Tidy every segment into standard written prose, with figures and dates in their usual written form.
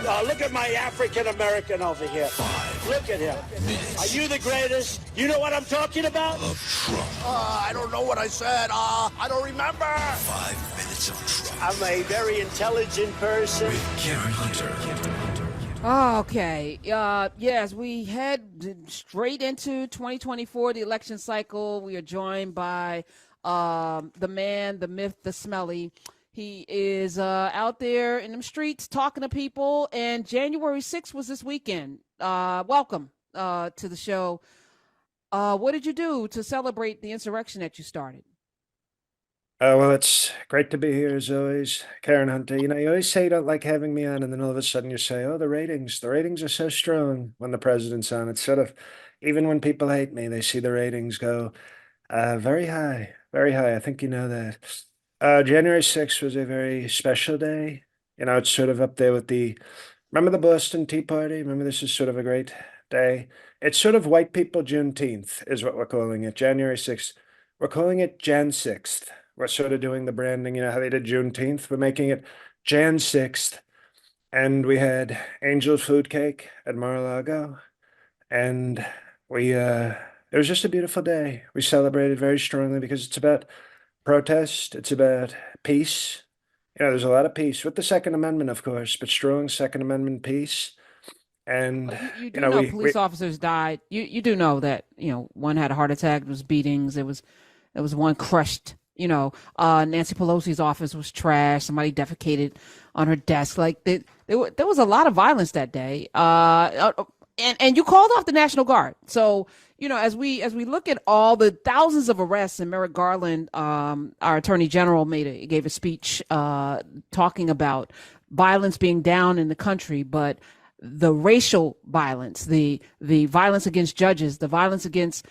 Look at my African-American over here. Look at him. Are you the greatest? You know what I'm talking about? Of Trump. I don't know what I said. I don't remember. 5 minutes of Trump. I'm a very intelligent person. With Karen Hunter. Okay. Yes, we head straight into 2024, the election cycle. We are joined by the man, the myth, the smelly. He is out there in the streets talking to people, and January 6th was this weekend. Welcome to the show. What did you do to celebrate the insurrection that you started? Well, it's great to be here as always, Karen Hunter. You know, you always say you don't like having me on, and then all of a sudden you say, "Oh, the ratings are so strong when the president's on." It's sort of, even when people hate me, they see the ratings go very high, very high. I think you know that. January 6th was a very special day. You know, it's sort of up there with remember the Boston Tea Party? Remember, this is sort of a great day. It's sort of white people Juneteenth is what we're calling it. January 6th. We're calling it Jan 6th. We're sort of doing the branding, you know, how they did Juneteenth. We're making it Jan 6th. And we had angel food cake at Mar-a-Lago. And it was just a beautiful day. We celebrated very strongly because it's about protest. It's about peace. You know, there's a lot of peace with the Second Amendment, of course, but strong Second Amendment peace. And, You do know police officers died. You do know that, you know, one had a heart attack, there was beatings, there was one crushed. You know, Nancy Pelosi's office was trashed. Somebody defecated on her desk. Like there was a lot of violence that day. And you called off the National Guard. So, you know, as we look at all the thousands of arrests, and Merrick Garland, our Attorney General, gave a speech talking about violence being down in the country, but the racial violence, the violence against judges, the violence against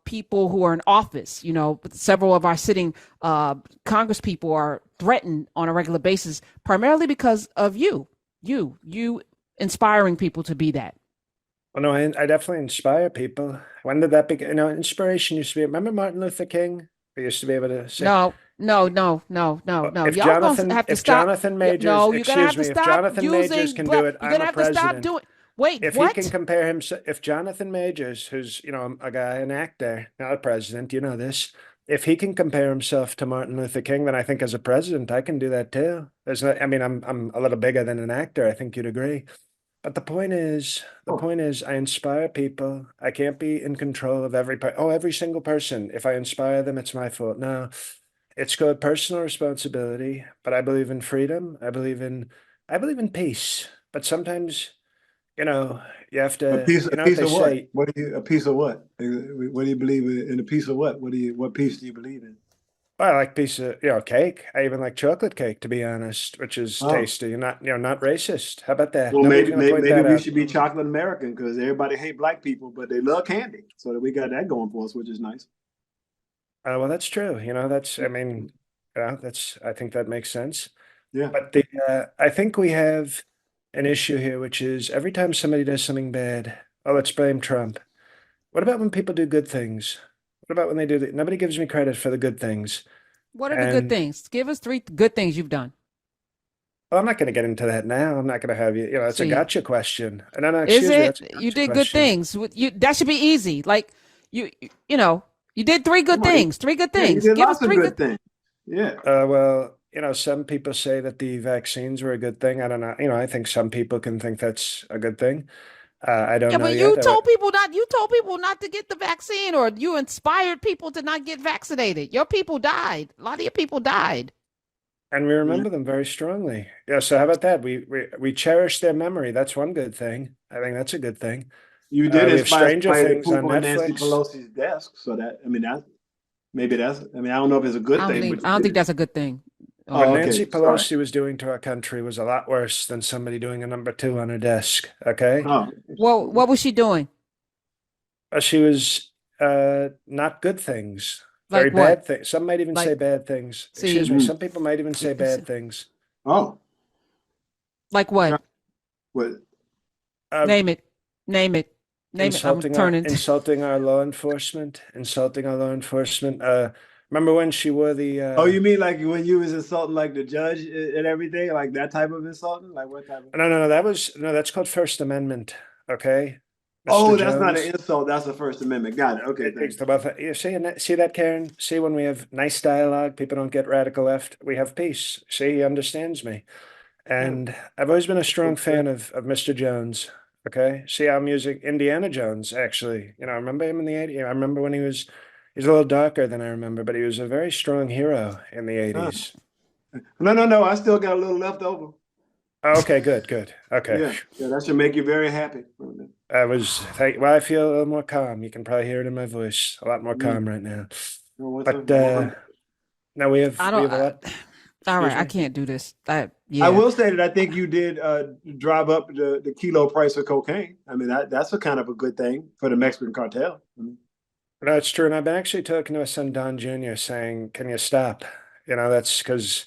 people who are in office. You know, several of our sitting Congress people are threatened on a regular basis, primarily because of you inspiring people to be that. Well, no, I definitely inspire people. When did that begin? You know, inspiration used to be, remember Martin Luther King? We used to be able to say, No. If Y'all gonna have to stop. Jonathan Majors, No, you're gonna have excuse to me, if stop Jonathan Majors using. can You're do it, I'm gonna a have to stop president. doing. Wait, If what? he can compare himself, if Jonathan Majors, who's, you know, a guy, an actor, not a president, you know this, if he can compare himself to Martin Luther King, then I think as a president, I can do that too. There's no, I mean, I'm a little bigger than an actor. I think you'd agree. But the point is, I inspire people. I can't be in control of every single person. If I inspire them, it's my fault. No, it's called personal responsibility. But I believe in freedom. I believe in peace. But sometimes, you know, you have A to, piece, you a know what piece they of what? say. A piece of what? What do you believe in? A piece of what? What piece do you believe in? Well, I like piece of, you know, cake. I even like chocolate cake, to be honest, which is Oh, tasty and not, you know, not racist. How about that? well, Nobody's maybe going to maybe, point maybe that we out. should be chocolate American because everybody hate black people, but they love candy. So that we got that going for us, which is nice. Well, that's true. You know, I mean, I think that makes sense. Yeah. But I think we have an issue here, which is every time somebody does something bad, oh, let's blame Trump. What about when people do good things? What about when they do nobody gives me credit for the good things. What are the good And things? Give us 3 good things you've done. well, I'm not going to get into that now. I'm not going to have you, you know, it's a See, gotcha question. No, no, is excuse me, it that's a you gotcha did good question. things? That should be easy. Like you know, you did 3 good Come on. things. 3 good Yeah, you things. did Give us lots of 3 good. good things. Yeah. Well, you know, some people say that the vaccines were a good thing. I don't know. You know, I think some people can think that's a good thing. I don't Yeah, know but yet. you told people not to get the vaccine, or you inspired people to not get vaccinated. Your people died. A lot of your people died. And we Yeah. remember them very strongly. Yeah, so how about that? We cherish their memory. That's one good thing. I think that's a good thing. You did We have inspire Stranger somebody to Things on poop on Nancy Netflix. Pelosi's desk. So that, I mean, I mean, I don't know if it's a good thing, but I you don't think did it. that's a good thing. What Oh, Nancy okay. Sorry. Pelosi was doing to our country was a lot worse than somebody doing a number 2 on her desk. Okay? Oh, Well, what was she doing? She was not good things, very Like what? bad things. Some might even say Like, bad things. Excuse see, me. mm. Some people might even say bad things. Oh, like yeah. what? What? Uh, Name it. Name it. Name it. I'm insulting our turning. insulting our law enforcement, insulting our law enforcement. Remember when she wore the Oh, you mean like when you was insulting like the judge and everything, like that type of insulting? Like what type of? no, that's called First Amendment. Okay, Mr. Oh, that's not an Jones. insult. That's a First Amendment. Got it. Okay, thank It's you. about you see that, Karen? See, when we have nice dialogue, people don't get radical left. We have peace. See, he understands me. Yeah. And I've always been a strong fan of Mr. Jones. Okay. See, I'm using Indiana Jones, actually. I remember him in the 80s. I remember when he's a little darker than I remember, but he was a very strong hero in the Huh. 80s. No. I still got a little left over. Oh, okay, good. Okay. Yeah, that should make you very happy. Well, I feel a little more calm. You can probably hear it in my voice. A lot more calm right now. But now I we don't. have a lot. All right, Excuse I me? can't do this. I Yeah. will say that I think you did drive up the kilo price of cocaine. I mean, that's a kind of a good thing for the Mexican cartel. I mean, No, it's true. And I've been actually talking to my son Don Jr. saying, "Can you stop?" That's because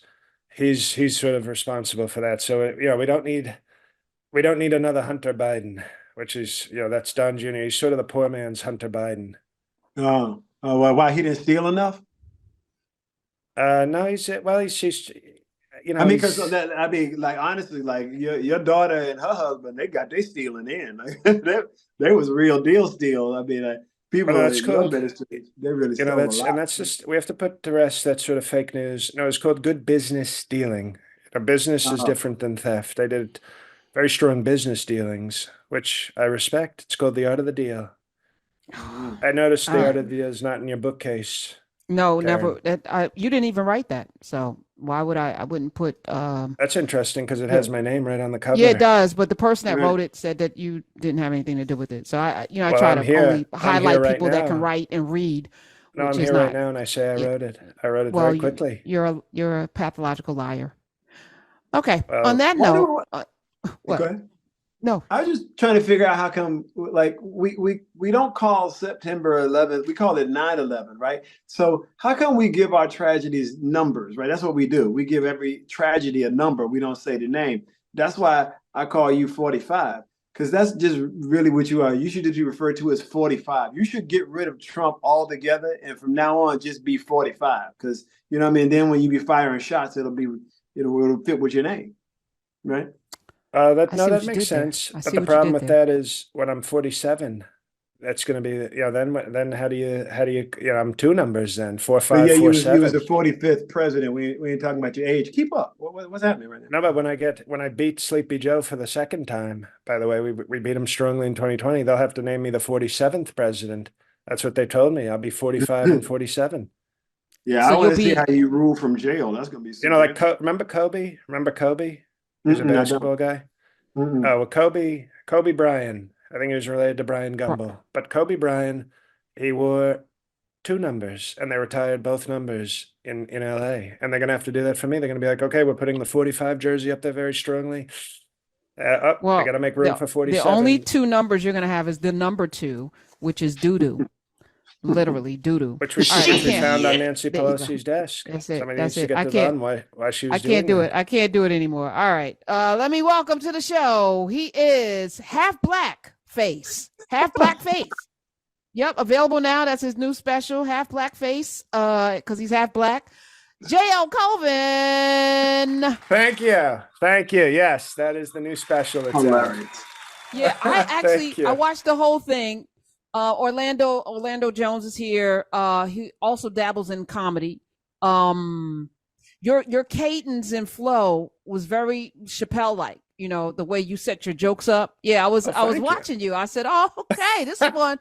he's sort of responsible for that. So we don't need another Hunter Biden, which is that's Don Jr. He's sort of the poor man's Hunter Biden. well, why he didn't steal enough? No, he's I mean, because he's I mean, like honestly, like your daughter and her husband, they got they stealing in. Like, they was real deal steal. I mean, well, people no, in it's your called ministry, they really stole a lot. that's just we have to put to rest that sort of fake news. No, it's called good business dealing. Business is Uh, different than theft. They did very strong business dealings, which I respect. It's called the art of the deal. mm. I noticed All the art right. of the deal is not in your bookcase, No, Karen. never. You didn't even write that, so why would I? I wouldn't put. That's interesting because it Yeah, has my name right on the Yeah, it cover. does. But the person that right. wrote it said that you didn't have anything to do with it. So I Well, try to only I'm here highlight right people that can now. write and read, No, which I'm is here right not. now, and I say I Yeah. wrote it. I wrote it Well, very quickly. you're a pathological liar. Okay. On Well, that Why note, do what? go ahead. No. I was just trying to figure out how come like we don't call September 11th, we call it 9/11, right? So how come we give our tragedies numbers, right? That's what we do. We give every tragedy a number. We don't say the name. That's why I call you 45, because that's just really what you are. You should just be referred to as 45. You should get rid of Trump altogether, and from now on just be 45. Because you know what I mean, then when you be firing shots, it'll fit with your name, right? I see what that you makes did there. sense. I But see the what you problem did with there. that is when I'm 47, that's going to be, then how do you, I'm two numbers then, four, But five, yeah, four, you was the seven. 45th president. We ain't talking about your age. Keep up. What's happening right now? No, but when I beat Sleepy Joe for the second time, by the way, we beat him strongly in 2020. They'll have to name me the 47th president. That's what they told me. I'll be 45 and 47. Yeah, So I you'll want to see how be you rule from jail. That's gonna be Like super Remember Kobe? Remember Kobe? He's a interesting. I don't. basketball guy. Mm-mm. Oh, well, Kobe Bryant. I think he was related to Brian Gumble. But Kobe Bryant, he wore two numbers and they retired both numbers in LA. And they're going to have to do that for me. They're going to be like, okay, we're putting the 45 jersey up there very strongly. They got well. to make room for The only 47, two numbers you're gonna have is the number two, which is doo doo. Literally doo doo. All right, I which we can't. found on Nancy There you go. Pelosi's desk. That's it. Somebody That's needs to it. get I to can't. Don why she I was can't doing do it. that. I can't do it anymore. All right. Let me welcome to the show. He is half black face. Half black face. Yep, available now. That's his new special, half black face. Because he's half black. J.L. Cauvin. Thank you. Yes, that is the new special that's out. Hilarious. Yeah, Thank I you. watched the whole thing. Orlando Jones is here. He also dabbles in comedy. Your cadence and flow was very Chappelle like. You know the way you set your jokes up. Yeah, Oh, I was thank you. watching you. I said, "Oh, okay, this one,"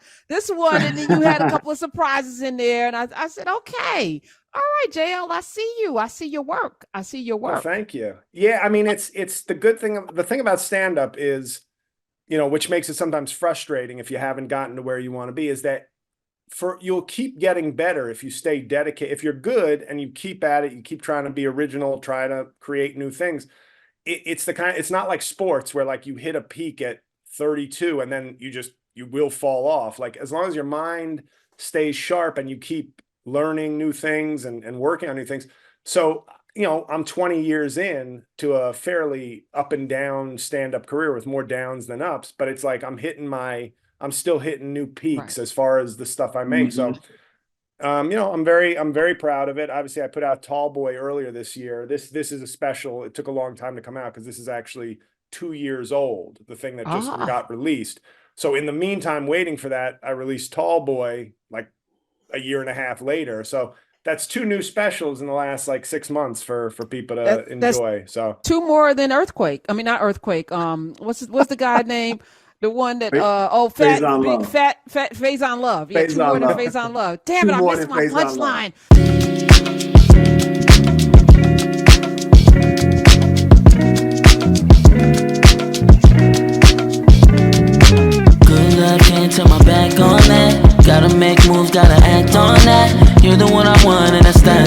and then you had a couple of surprises in there, and I said, "Okay, all right, JL, I see you. I see your work. I see your Well, work." thank you. Yeah, I mean, it's the good thing. The thing about stand up is, which makes it sometimes frustrating if you haven't gotten to where you want to be, is that you'll keep getting better if you stay dedicated. If you're good and you keep at it, you keep trying to be original, try to create new things. It's not like sports where like you hit a peak at 32 and then you will fall off. Like as long as your mind stays sharp and you keep learning new things and working on new things. So, I'm 20 years in to a fairly up and down stand-up career with more downs than ups, but it's like I'm still hitting new Right. peaks as far as the stuff I make. Mhm. So I'm very proud of it. Obviously, I put out Tall Boy earlier this year. This is a special. It took a long time to come out because this is actually 2 years old, the thing that just Ah, got released. So in the meantime, waiting for that, I released Tall Boy like a year and a half later. So that's two new specials in the last like 6 months for people to that's enjoy. So two more than Earthquake. I mean, not Earthquake. What's the guy name? The one that Phase fat on big Love. fat Phase on Love. Yeah, Phase two more on than Love. Phase on Love. Damn Two it, I more missed than my Phase on Love. punchline. Good luck, can't turn my back on that. Gotta make moves, gotta act on that. You're the one I want, and that's that.